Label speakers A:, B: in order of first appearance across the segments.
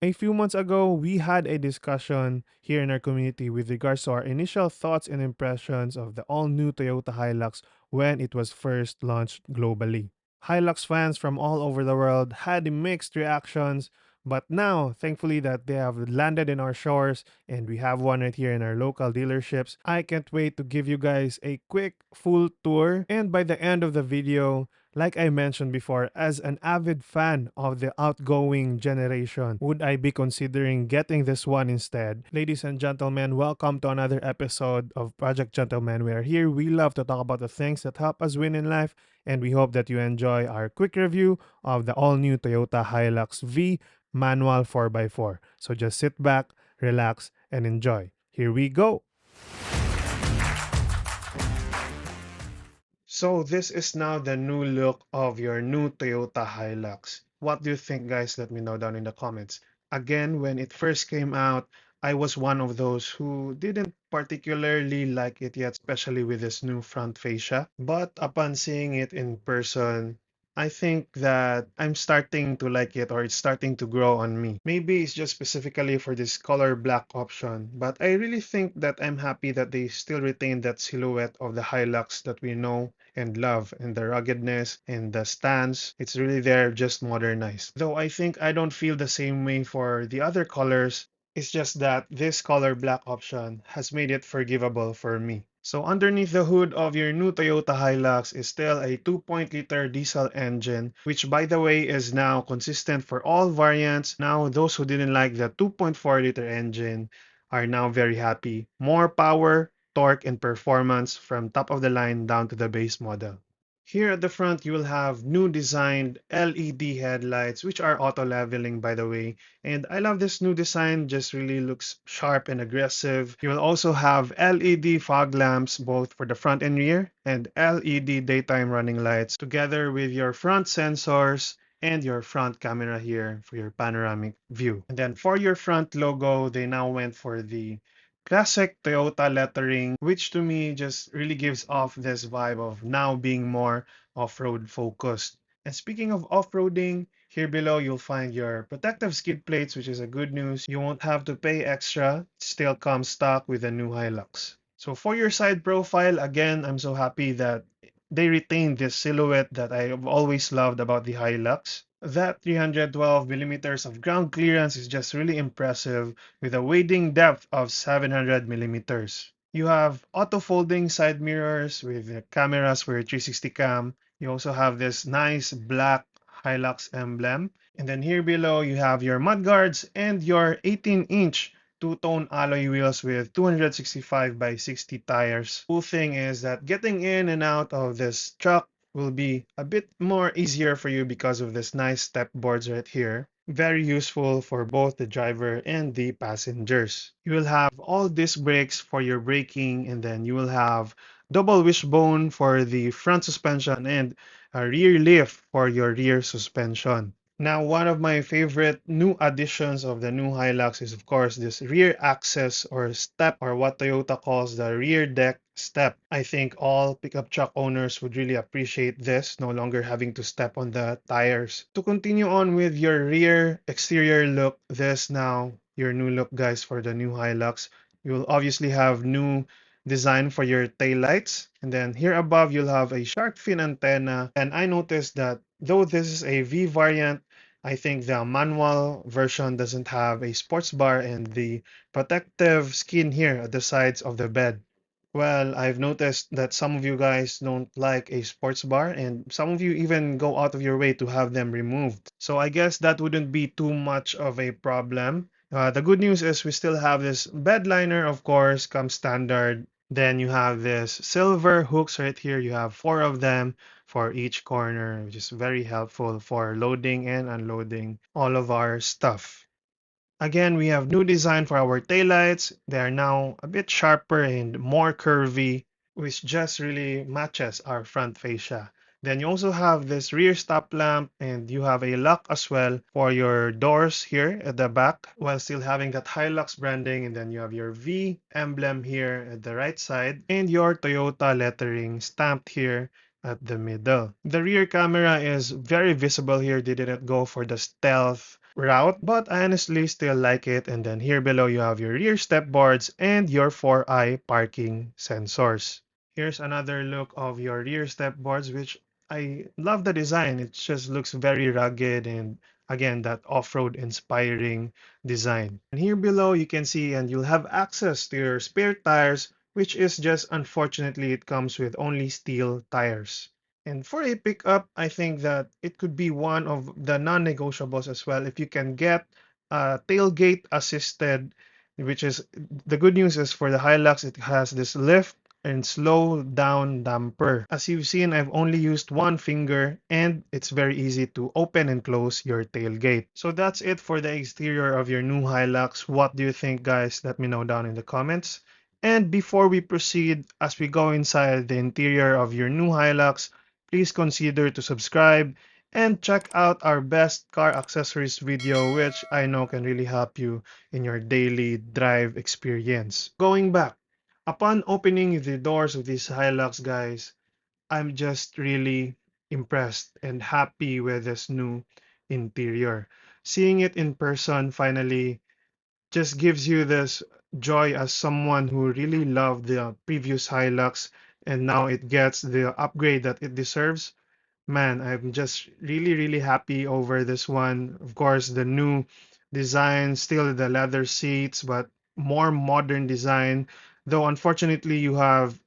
A: A few months ago, we had a discussion here in our community with regards to our initial thoughts and impressions of the all new Toyota Hilux when it was first launched globally. Hilux fans from all over the world had mixed reactions, but now, thankfully, that they have landed in our shores and we have one right here in our local dealerships, I can't wait to give you guys a quick full tour. And by the end of the video, like I mentioned before, as an avid fan of the outgoing generation, would I be considering getting this one instead? Ladies and gentlemen, welcome to another episode of Project Gentleman, where here we love to talk about the things that help us win in life, and we hope that you enjoy our quick review of the all-new Toyota Hilux V manual 4x4. So just sit back, relax, and enjoy. Here we go! So this is now the new look of your new Toyota Hilux. What do you think, guys? Let me know down in the comments. Again, when it first came out, I was one of those who didn't particularly like it yet, especially with this new front fascia. But upon seeing it in person, I think that I'm starting to like it, or it's starting to grow on me. Maybe it's just specifically for this color black option, but I really think that I'm happy that they still retain that silhouette of the Hilux that we know and love, and the ruggedness and the stance. It's really there, just modernized. Though I think I don't feel the same way for the other colors. It's just that this color black option has made it forgivable for me. So underneath the hood of your new Toyota Hilux is still a 2.0-liter diesel engine, which by the way is now consistent for all variants. Now those who didn't like the 2.4-liter engine are now very happy. More power, torque, and performance from top of the line down to the base model. Here at the front, you will have new designed LED headlights, which are auto leveling, by the way. And I love this new design, just really looks sharp and aggressive. You will also have LED fog lamps, both for the front and rear, and LED daytime running lights, together with your front sensors and your front camera here for your panoramic view. And then for your front logo, they now went for the classic Toyota lettering, which to me just really gives off this vibe of now being more off-road focused. And speaking of off-roading, here below you'll find your protective skid plates, which is a good news. You won't have to pay extra. It still comes stock with the new Hilux. So for your side profile, again, I'm so happy that they retain this silhouette that I've always loved about the Hilux. That 312 millimeters of ground clearance is just really impressive with a wading depth of 700 millimeters. You have auto folding side mirrors with the cameras for your 360 cam. You also have this nice black Hilux emblem. And then here below, you have your mudguards and your 18-inch two-tone alloy wheels with 265 by 60 tires. Cool thing is that getting in and out of this truck will be a bit more easier for you because of this nice step boards right here. Very useful for both the driver and the passengers. You will have all disc brakes for your braking, and then you will have double wishbone for the front suspension and a rear lift for your rear suspension. Now, one of my favorite new additions of the new Hilux is, of course, this rear access or step, or what Toyota calls the rear deck step. I think all pickup truck owners would really appreciate this, no longer having to step on the tires. To continue on with your rear exterior look, this now your new look, guys, for the new Hilux. You'll obviously have new design for your taillights. And then here above, you'll have a shark fin antenna. And I noticed that though this is a V variant, I think the manual version doesn't have a sports bar and the protective skin here at the sides of the bed. Well, I've noticed that some of you guys don't like a sports bar, and some of you even go out of your way to have them removed. So I guess that wouldn't be too much of a problem. The good news is we still have this bed liner, of course, comes standard. Then you have this silver hooks right here. You have four of them for each corner, which is very helpful for loading and unloading all of our stuff. Again, we have new design for our taillights. They are now a bit sharper and more curvy, which just really matches our front fascia. Then you also have this rear stop lamp, and you have a lock as well for your doors here at the back, while still having that Hilux branding. And then you have your V emblem here at the right side and your Toyota lettering stamped here at the middle. The rear camera is very visible here. They didn't go for the stealth route, but I honestly still like it. And then here below you have your rear step boards and your 4-eye parking sensors. Here's another look of your rear step boards, which I love the design. It just looks very rugged and again that off-road inspiring design. And here below you can see and you'll have access to your spare tires, which is just unfortunately it comes with only steel tires. And for a pickup, I think that it could be one of the non-negotiables as well. If you can get tailgate assisted, which is the good news is for the Hilux, it has this lift and slow down damper. As you've seen, I've only used one finger and it's very easy to open and close your tailgate. So that's it for the exterior of your new Hilux. What do you think, guys? Let me know down in the comments. And before we proceed, as we go inside the interior of your new Hilux, please consider to subscribe and check out our best car accessories video, which I know can really help you in your daily drive experience. Going back, upon opening the doors of this Hilux, guys, I'm just really impressed and happy with this new interior. Seeing it in person finally just gives you this joy as someone who really loved the previous Hilux and now it gets the upgrade that it deserves. Man, I'm just really, really happy over this one. Of course, the new design, still the leather seats, but more modern design. Though unfortunately, you have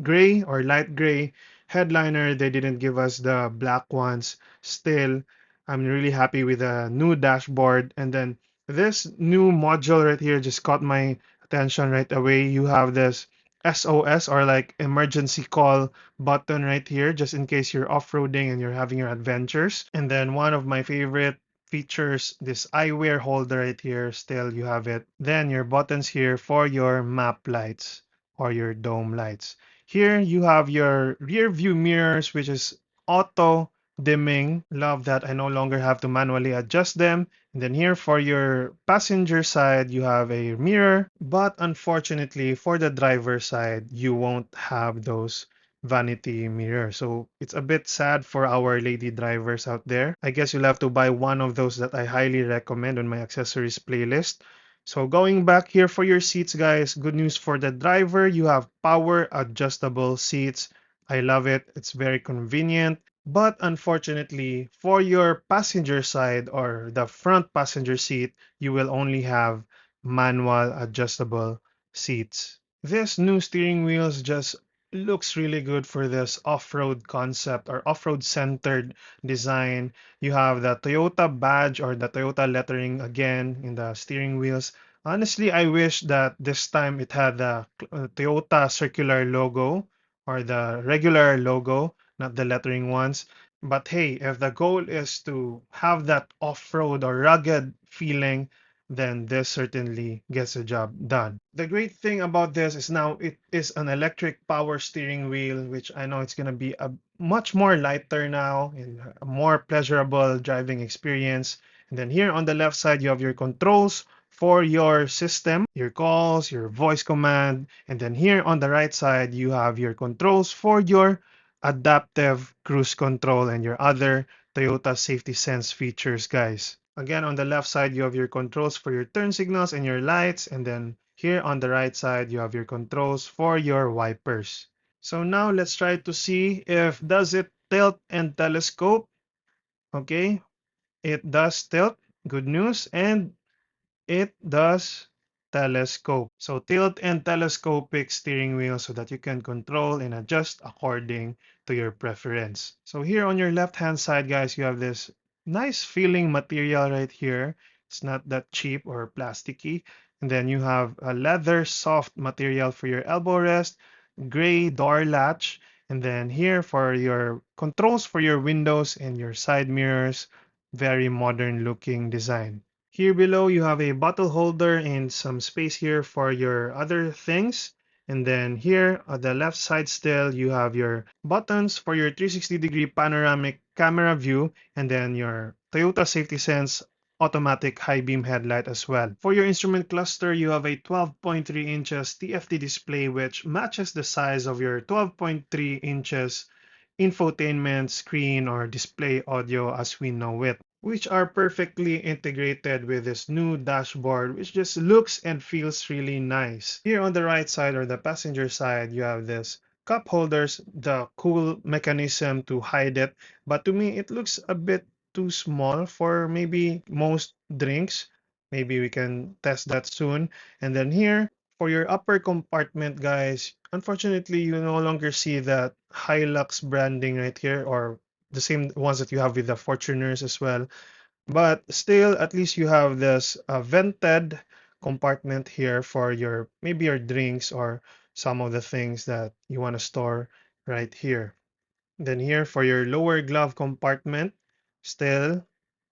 A: gray or light gray headliner. They didn't give us the black ones. Still, I'm really happy with the new dashboard. And then this new module right here just caught my attention right away. You have this SOS or like emergency call button right here just in case you're off-roading and you're having your adventures. And then one of my favorite features, this eyewear holder right here, still you have it. Then your buttons here for your map lights or your dome lights. Here you have your rear view mirrors, which is auto dimming. Love that I no longer have to manually adjust them. And then here for your passenger side, you have a mirror, but unfortunately for the driver side, you won't have those vanity mirror. So it's a bit sad for our lady drivers out there. I guess you'll have to buy one of those that I highly recommend on my accessories playlist. So going back here for your seats, guys, good news for the driver. You have power adjustable seats. I love it. It's very convenient. But unfortunately, for your passenger side or the front passenger seat, you will only have manual adjustable seats. This new steering wheels just looks really good for this off-road concept or off-road centered design. You have the Toyota badge or the Toyota lettering again in the steering wheels. Honestly, I wish that this time it had the Toyota circular logo or the regular logo, not the lettering ones. But hey, if the goal is to have that off-road or rugged feeling, then this certainly gets the job done. The great thing about this is now it is an electric power steering wheel, which I know it's going to be a much more lighter now and a more pleasurable driving experience. And then here on the left side, you have your controls for your system, your calls, your voice command. And then here on the right side, you have your controls for your adaptive cruise control and your other Toyota Safety Sense features, guys. Again, on the left side, you have your controls for your turn signals and your lights. And then here on the right side, you have your controls for your wipers. So now let's try to see if does it tilt and telescope. Okay, it does tilt. Good news. And it does telescope. So tilt and telescopic steering wheel so that you can control and adjust according to your preference. So here on your left hand side, guys, you have this nice feeling material right here. It's not that cheap or plasticky. And then you have a leather soft material for your elbow rest, gray door latch, and then here for your controls for your windows and your side mirrors, very modern looking design. Here below, you have a bottle holder and some space here for your other things. And then here on the left side still, you have your buttons for your 360-degree panoramic camera view and then your Toyota Safety Sense automatic high beam headlight as well. For your instrument cluster, you have a 12.3 inches TFT display which matches the size of your 12.3 inches infotainment screen or display audio as we know it. which are perfectly integrated with this new dashboard, which just looks and feels really nice. Here on the right side or the passenger side, you have this cup holders, the cool mechanism to hide it. But to me, it looks a bit too small for maybe most drinks. Maybe we can test that soon. And then here, for your upper compartment, guys, unfortunately, you no longer see that Hilux branding right here, or the same ones that you have with the Fortuners as well. But still, at least you have this vented compartment here for your maybe your drinks or some of the things that you want to store right here. Then here for your lower glove compartment, still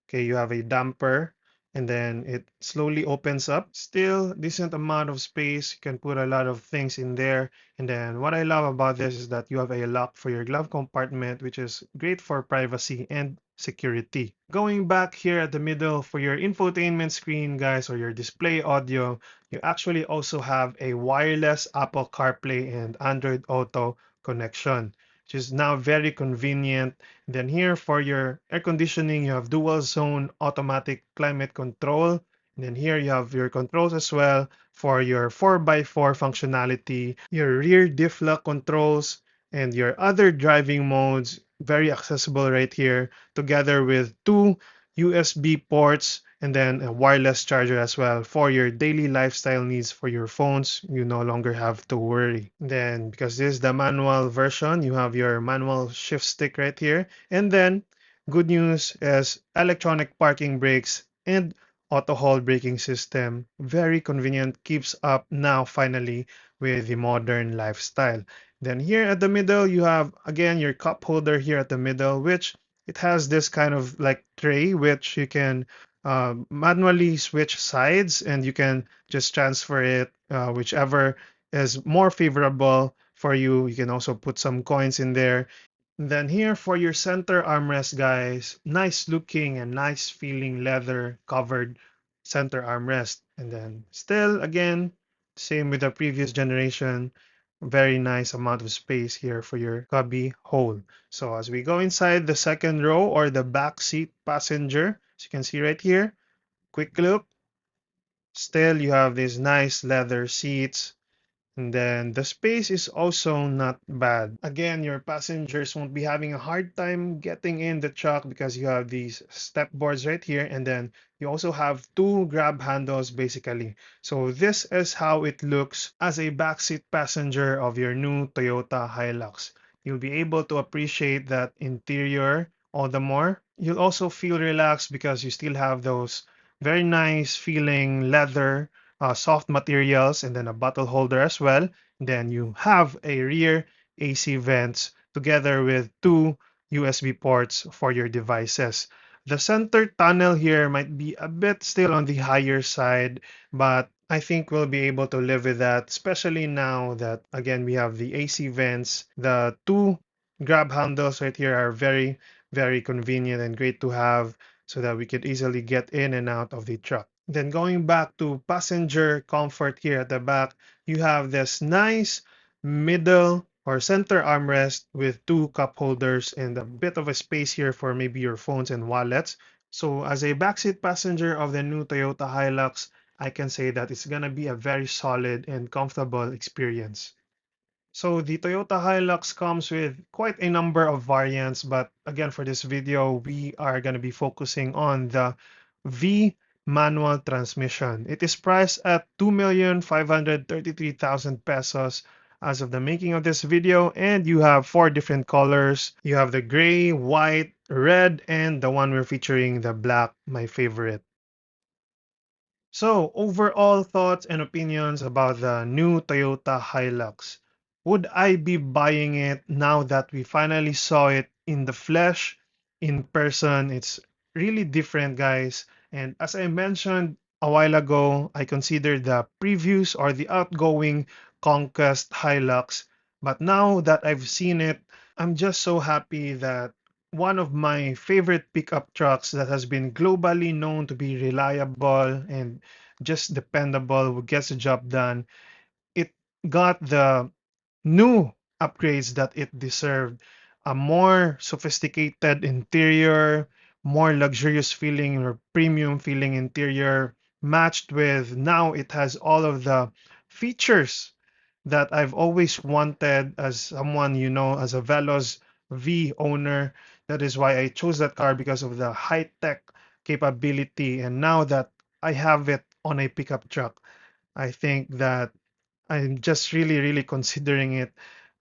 A: okay, you have a damper, and then it slowly opens up. Still decent amount of space. You can put a lot of things in there. And then what I love about this is that you have a lock for your glove compartment, which is great for privacy and security. Going back here at the middle for your infotainment screen, guys, or your display audio, you actually also have a wireless Apple CarPlay and Android Auto connection, which is now very convenient. Then here for your air conditioning, you have dual zone automatic climate control. And then here you have your controls as well for your 4x4 functionality, your rear diff lock controls, and your other driving modes. Very accessible right here, together with two USB ports and then a wireless charger as well for your daily lifestyle needs for your phones. You no longer have to worry. Then, because this is the manual version, you have your manual shift stick right here. And then, good news is electronic parking brakes and auto hold braking system. Very convenient, keeps up now finally with the modern lifestyle. Then here at the middle, you have again your cup holder here at the middle, which it has this kind of like tray which you can manually switch sides, and you can just transfer it whichever is more favorable for you. You can also put some coins in there. Then here for your center armrest, guys, nice looking and nice feeling leather covered center armrest. And then still again, same with the previous generation, very nice amount of space here for your cubby hole. So as we go inside the second row or the back seat passenger, as you can see right here, quick look, still you have these nice leather seats, and then the space is also not bad. Again, your passengers won't be having a hard time getting in the truck because you have these step boards right here, and then you also have two grab handles basically. So this is how it looks as a backseat passenger of your new Toyota Hilux. You'll be able to appreciate that interior all the more. You'll also feel relaxed because you still have those very nice feeling leather soft materials, and then a bottle holder as well. Then you have a rear AC vents together with two USB ports for your devices. The center tunnel here might be a bit still on the higher side, but I think we'll be able to live with that, especially now that again we have the AC vents. The two grab handles right here are very, very convenient and great to have so that we could easily get in and out of the truck. Then going back to passenger comfort here at the back, you have this nice middle or center armrest with two cup holders and a bit of a space here for maybe your phones and wallets. So as a backseat passenger of the new Toyota Hilux, I can say that it's gonna be a very solid and comfortable experience. So the Toyota Hilux comes with quite a number of variants, but again, for this video, we are going to be focusing on the V manual transmission. It is priced at 2,533,000 pesos as of the making of this video, and you have four different colors. You have the gray, white, red, and the one we're featuring, the black, my favorite. So, overall thoughts and opinions about the new Toyota Hilux. Would I be buying it now that we finally saw it in the flesh, in person? It's really different, guys. And as I mentioned a while ago, I considered the previews or the outgoing Conquest Hilux. But now that I've seen it, I'm just so happy that one of my favorite pickup trucks that has been globally known to be reliable and just dependable, who gets the job done. It got the new upgrades that it deserved. A more sophisticated interior, more luxurious feeling or premium feeling interior, matched with now it has all of the features that I've always wanted as someone, as a Veloz V owner. That is why I chose that car, because of the high tech capability. And now that I have it on a pickup truck, I think that I'm just really, really considering it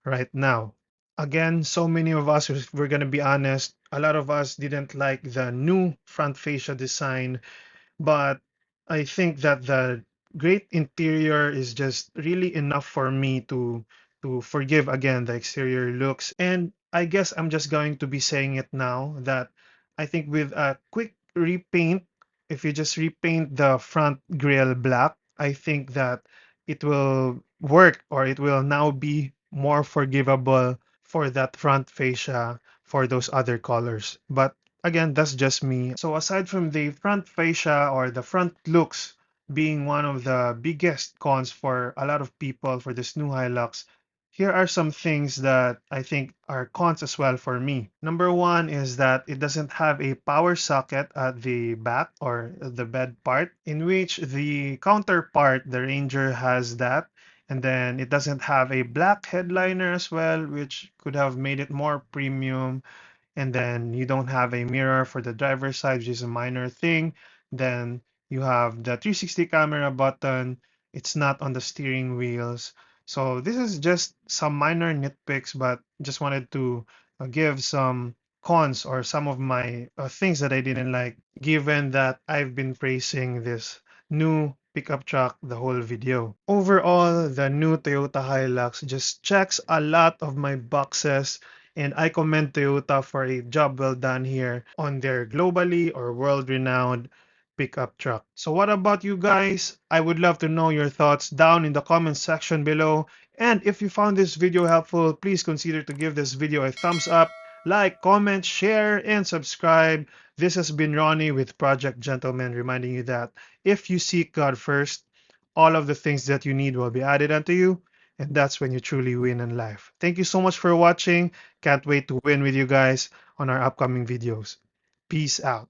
A: right now. Again, so many of us, if we're going to be honest, a lot of us didn't like the new front fascia design, but I think that the great interior is just really enough for me to forgive again the exterior looks. And I guess I'm just going to be saying it now that I think with a quick repaint, if you just repaint the front grille black, I think that it will work, or it will now be more forgivable for that front fascia for those other colors. But again, that's just me. So aside from the front fascia or the front looks being one of the biggest cons for a lot of people for this new Hilux, here are some things that I think are cons as well for me. Number one is that it doesn't have a power socket at the back or the bed part, in which the counterpart, the Ranger, has that. And then it doesn't have a black headliner as well, which could have made it more premium. And then you don't have a mirror for the driver's side, which is a minor thing. Then you have the 360 camera button. It's not on the steering wheels. So this is just some minor nitpicks, but just wanted to give some cons or some of my things that I didn't like, given that I've been praising this new pickup truck the whole video. Overall, the new Toyota Hilux just checks a lot of my boxes, and I commend Toyota for a job well done here on their globally or world renowned pickup truck. So, what about you guys? I would love to know your thoughts down in the comment section below. And if you found this video helpful, please consider to give this video a thumbs up, like, comment, share, and subscribe. This has been Ronnie with Project Gentleman, reminding you that if you seek God first, all of the things that you need will be added unto you, and that's when you truly win in life. Thank you so much for watching. Can't wait to win with you guys on our upcoming videos. Peace out.